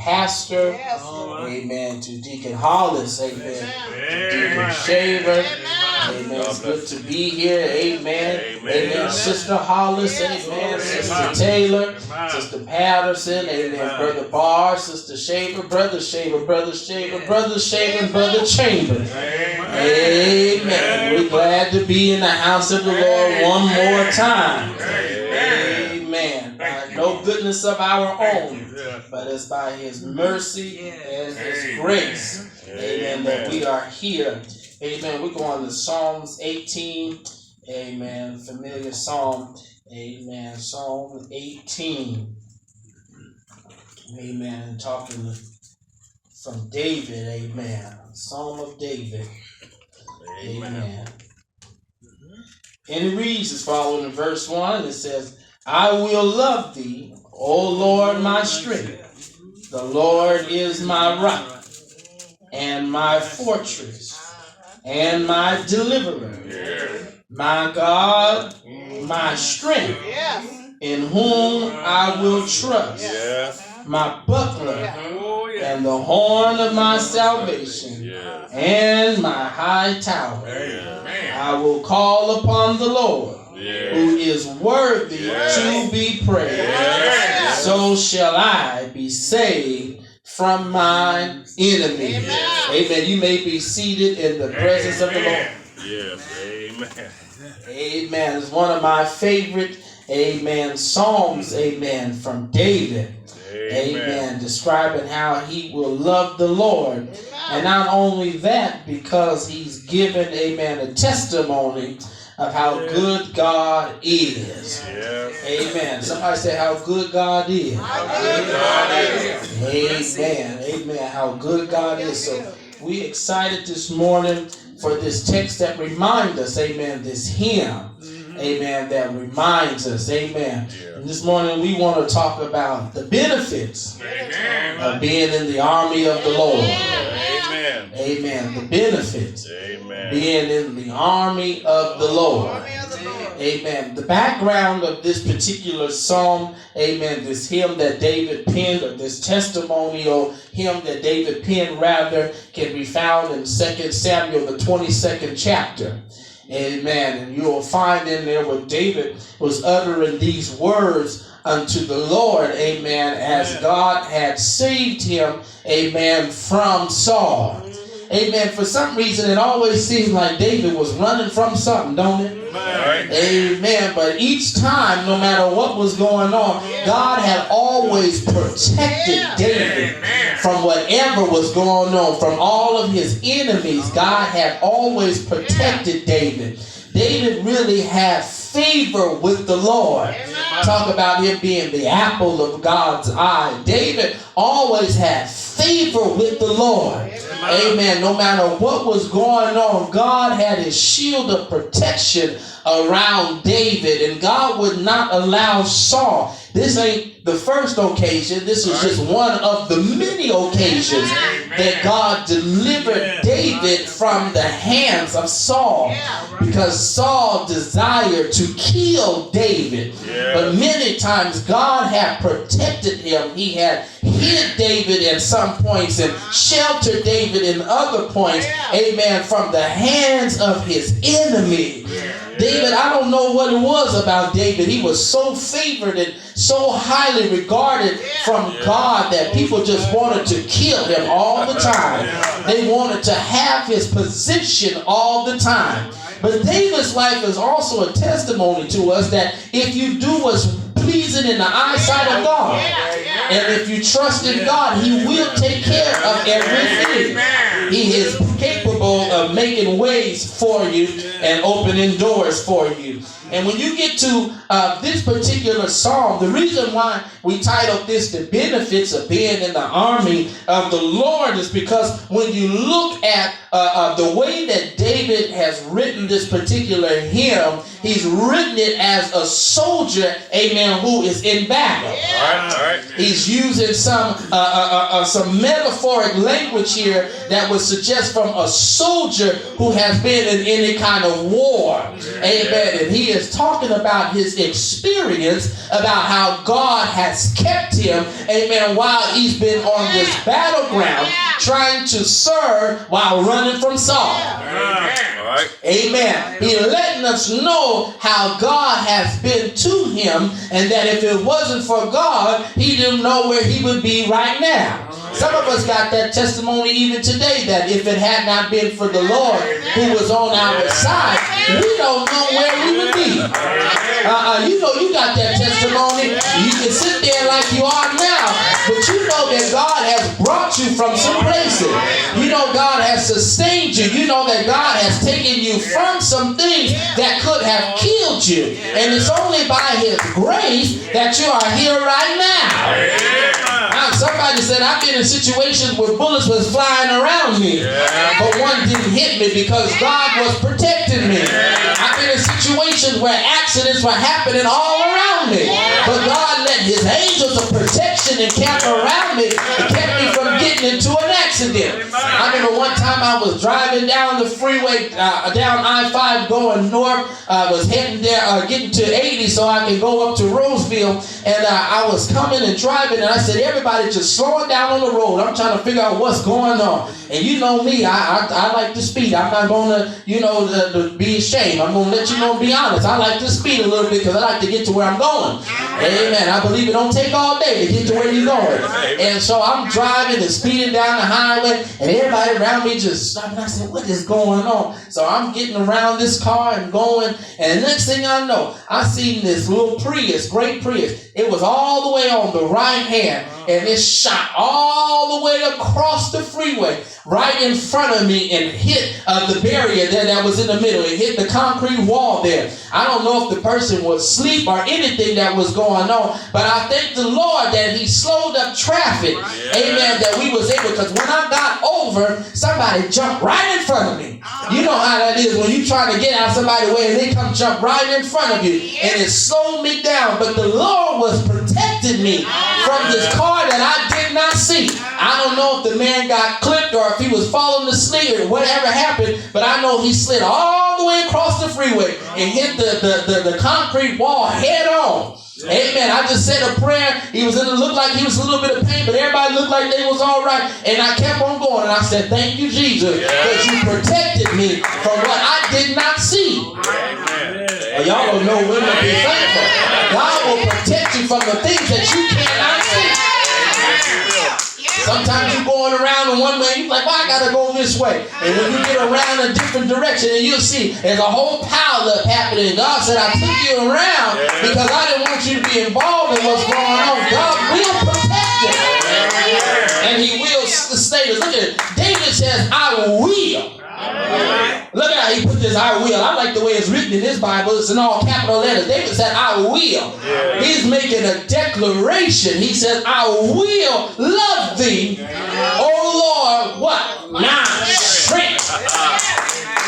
pastor. Yes. Amen. To Deacon Hollis. Amen. To Deacon Shaver. Amen. It's good to be here. Amen. Amen. Sister Hollis. Amen. Sister Taylor. Sister Patterson. Amen. Brother Barr. Sister Shaver. Brother Shaver. Brother Shaver. Brother Shaver. Brother Chambers. Amen. We're glad to be in the house of the Lord one more time. Amen. By no goodness of our own, but it's by His mercy and His grace. Amen. That we are here. Amen. We're going to Psalms 18. Amen. Familiar psalm. Amen. Psalm 18. Amen. Talking from David. Amen. Psalm of David. Amen. And it reads as following in verse 1. It says, I will love thee, O Lord, my strength. The Lord is my rock and my fortress and my deliverer. My God, my strength, in whom I will trust. My buckler and the horn of my salvation and my high tower. I will call upon the Lord, who is worthy to be praised. So shall I be saved from mine enemies. Amen. You may be seated in the presence of the Lord. Yes. Amen. Amen. It's one of my favorite, amen, psalms, amen, from David. Amen. Describing how he will love the Lord. And not only that, because he's given, amen, a testimony of how good God is. Amen. Somebody say how good God is. Amen. Amen. How good God is. So we excited this morning for this text that reminds us, amen, this hymn. Amen, that reminds us, amen. And this morning we want to talk about the benefits of being in the army of the Lord. Amen. The benefits being in the army of the Lord. Amen. The background of this particular psalm, amen, this hymn that David penned, or this testimonial hymn that David penned, rather, can be found in 2 Samuel, the 22nd chapter. Amen. And you will find in there where David was uttering these words unto the Lord, amen, as God had saved him, amen, from Saul. Amen. For some reason, it always seems like David was running from something, don't it? Amen. But each time, no matter what was going on, God had always protected David from whatever was going on, from all of his enemies. God had always protected David. David really had favor with the Lord. Talk about him being the apple of God's eye. David always had favor with the Lord. Amen. No matter what was going on, God had his shield of protection around David, and God would not allow Saul. This ain't the first occasion. This is just one of the many occasions that God delivered David from the hands of Saul, because Saul desired to kill David. But many times God had protected him. He had hid David in some points and sheltered David in other points, amen, from the hands of his enemy. David, I don't know what it was about David. He was so favored and so highly regarded from God that people just wanted to kill him all the time. They wanted to have his position all the time. But David's life is also a testimony to us that if you do what's pleasing in the eyesight of God, and if you trust in God, He will take care of everything. He is capable of making ways for you and opening doors for you. And when you get to this particular psalm, the reason why we titled this The Benefits of Being in the Army of the Lord is because when you look at the way that David has written this particular hymn, he's written it as a soldier, amen, who is in battle. All right. He's using some metaphoric language here that would suggest from a soldier who has been in any kind of war. Amen. And he is talking about his experience about how God has kept him, amen, while he's been on this battleground trying to serve while running from Saul. Amen. He's letting us know how God has been to him, and that if it wasn't for God, he didn't know where he would be right now. Some of us got that testimony even today, that if it had not been for the Lord who was on our side, we don't know where we would be. You know, you got that testimony. You can sit there like you are now, but you know that God has brought you from some places. You know God has sustained you. You know that God has taken you from some things that could have killed you. And it's only by his grace that you are here right now. Somebody said, I've been in situations where bullets was flying around me, but one didn't hit me because God was protecting me. I've been in situations where accidents were happening all around me, but God let his angels of protection encamp around me and kept me from getting into an accident. I remember one time I was driving down the freeway, down I-5 going north. I was heading there, getting to 80 so I can go up to Roseville, and I was coming and driving, and I said, everybody just slowing down on the road. I'm trying to figure out what's going on. And you know me, I like to speed. I'm not going to, be ashamed. I'm going to let you know and be honest. I like to speed a little bit because I like to get to where I'm going. Amen. I believe it don't take all day to get to where you're going. And so I'm driving and speeding down the highway, and everybody around me just stopping. I said, what is going on? So I'm getting around this car and going, and the next thing I know, I seen this little Prius, great Prius. It was all the way on the right hand, and it shot all the way across the freeway right in front of me and hit the barrier there that was in the middle. It hit the concrete wall there. I don't know if the person was asleep or anything that was going on, but I thank the Lord that he slowed up traffic. Amen. That we was able, because when I got over, somebody jumped right in front of me. You know how that is when you trying to get out somebody's way and they come jump right in front of you, and it slowed me down. But the Lord was protecting me from this car that I did not see. I don't know if the man got clipped or if he was falling asleep or whatever happened, but I know he slid all the way across the freeway and hit the concrete wall head on. Amen. I just said a prayer. He was looked like he was a little bit of pain, but everybody looked like they was all right. And I kept on going, and I said, thank you, Jesus, that you protected me from what I did not see. Well, y'all don't know when to be thankful. God will protect you from the things that you cannot see. Sometimes you're going around in one way, and you're like, well, I got to go this way. And when you get around a different direction, and you'll see there's a whole pile up happening. God said, I took you around because I didn't want you to be involved in what's going on. God will protect you. And he will stay. Look at it. David says, I will. Look at how he put this, I will. I like the way it's written in his Bible. It's in all capital letters. David said, I will. He's making a declaration. He says, I will love thee, O Lord, what? My strength.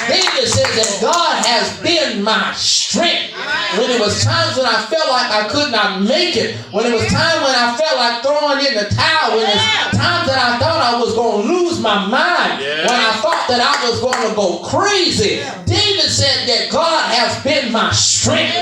David says that God has been my strength. When it was times when I felt like I could not make it, when it was time when I felt like throwing in the towel, when it's times that I thought I was going to lose my mind, when I thought that I was going to go crazy, David said that God has been my strength.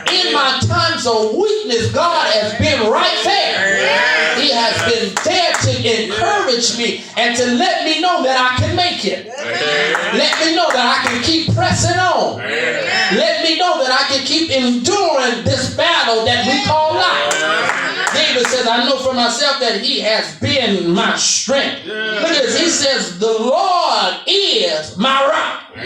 In my times of weakness, God has been right there. He has been there to encourage me and to let me know that I can make it. Let me know that I can keep pressing on. Let me know that I can keep enduring this battle that we call life. David says, I know for myself that he has been my strength. Look at this. He says, the Lord is my rock.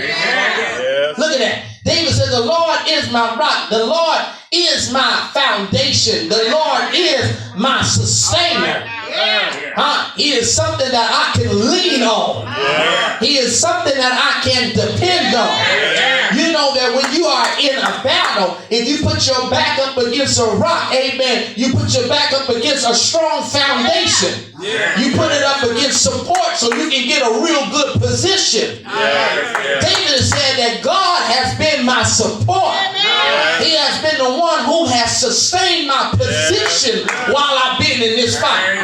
Look at that. David says, the Lord is my rock. The Lord is my foundation. The Lord is my sustainer. He is something that I can lean on. He is something that I can depend on. You know that when you are in a battle, if you put your back up against a rock, amen, you put your back up against a strong foundation. You put it up against support so you can get a real good position. David said that God has been my support. He has been the one who has sustained my position while I've been in this fight.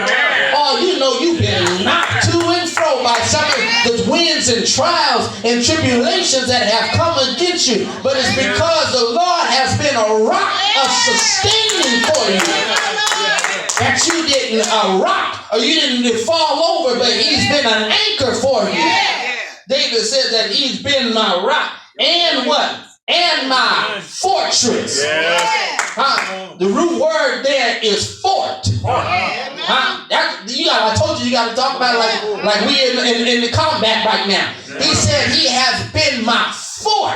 Oh, you know you've been knocked to and fro by some of the winds and trials and tribulations that have come against you. But it's because the Lord has been a rock of sustaining for you. That you didn't rock or you didn't fall over, but he's been an anchor for you. David says that he's been my rock and what? And my fortress. The root word there is fort. I told you got to talk about it like we in the combat right now. He said he has been my fort.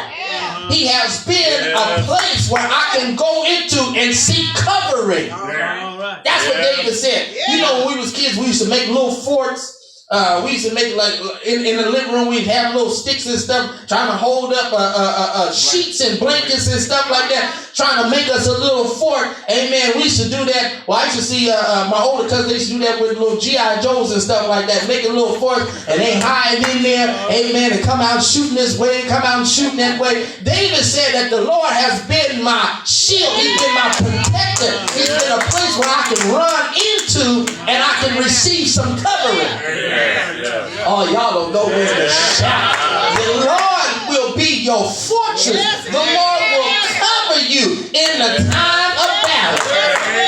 He has been a place where I can go into and seek covering. That's what David said. You know, when we was kids, we used to make little forts. We used to make like in the living room, we'd have little sticks and stuff, trying to hold up sheets and blankets and stuff like that, trying to make us a little fort. Amen. We used to do that. Well, I used to see my older cousins, they used to do that with little G.I. Joes and stuff like that, making little forts, and they hide in there. Amen. And come out shooting this way, come out shooting that way. David said that the Lord has been my shield. He's been my protector. He's been a place where I can run into and I can receive some covering. Oh, y'all don't know where to shout. The Lord will be your fortress. The Lord will cover you in the time of battle.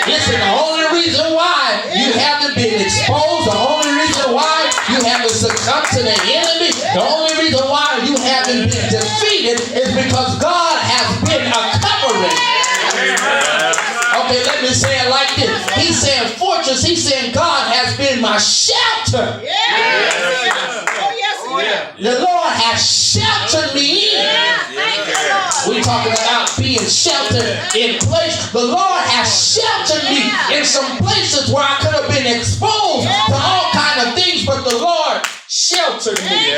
Listen, the only reason why you haven't been exposed, the only reason why you haven't succumbed to the enemy, the only reason why you haven't been defeated is because God has been a covering. Okay, let me say it like this. He's saying fortress. He's saying God has been my shelter. The Lord has sheltered me in. We're talking about being sheltered in place. The Lord has sheltered me in some places where I could have been exposed to all kinds of things, but the Lord sheltered me.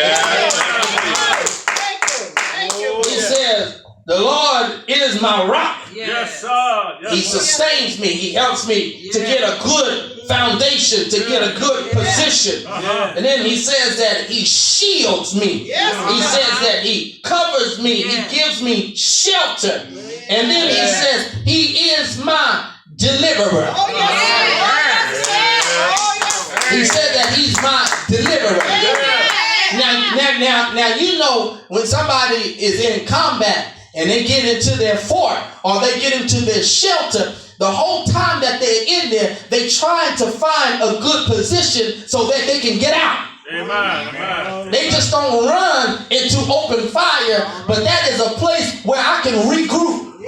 He says, the Lord is my rock. Yes, sir. He sustains me. He helps me to get a good foundation, to get a good position. And then he says that he shields me. He says that he covers me. He gives me shelter. And then he says he is my deliverer. He said that he's my deliverer. Now, you know, when somebody is in combat and they get into their fort or they get into their shelter, the whole time that they're in there, they try to find a good position so that they can get out. Amen. They just don't run into open fire, but that is a place where I can regroup.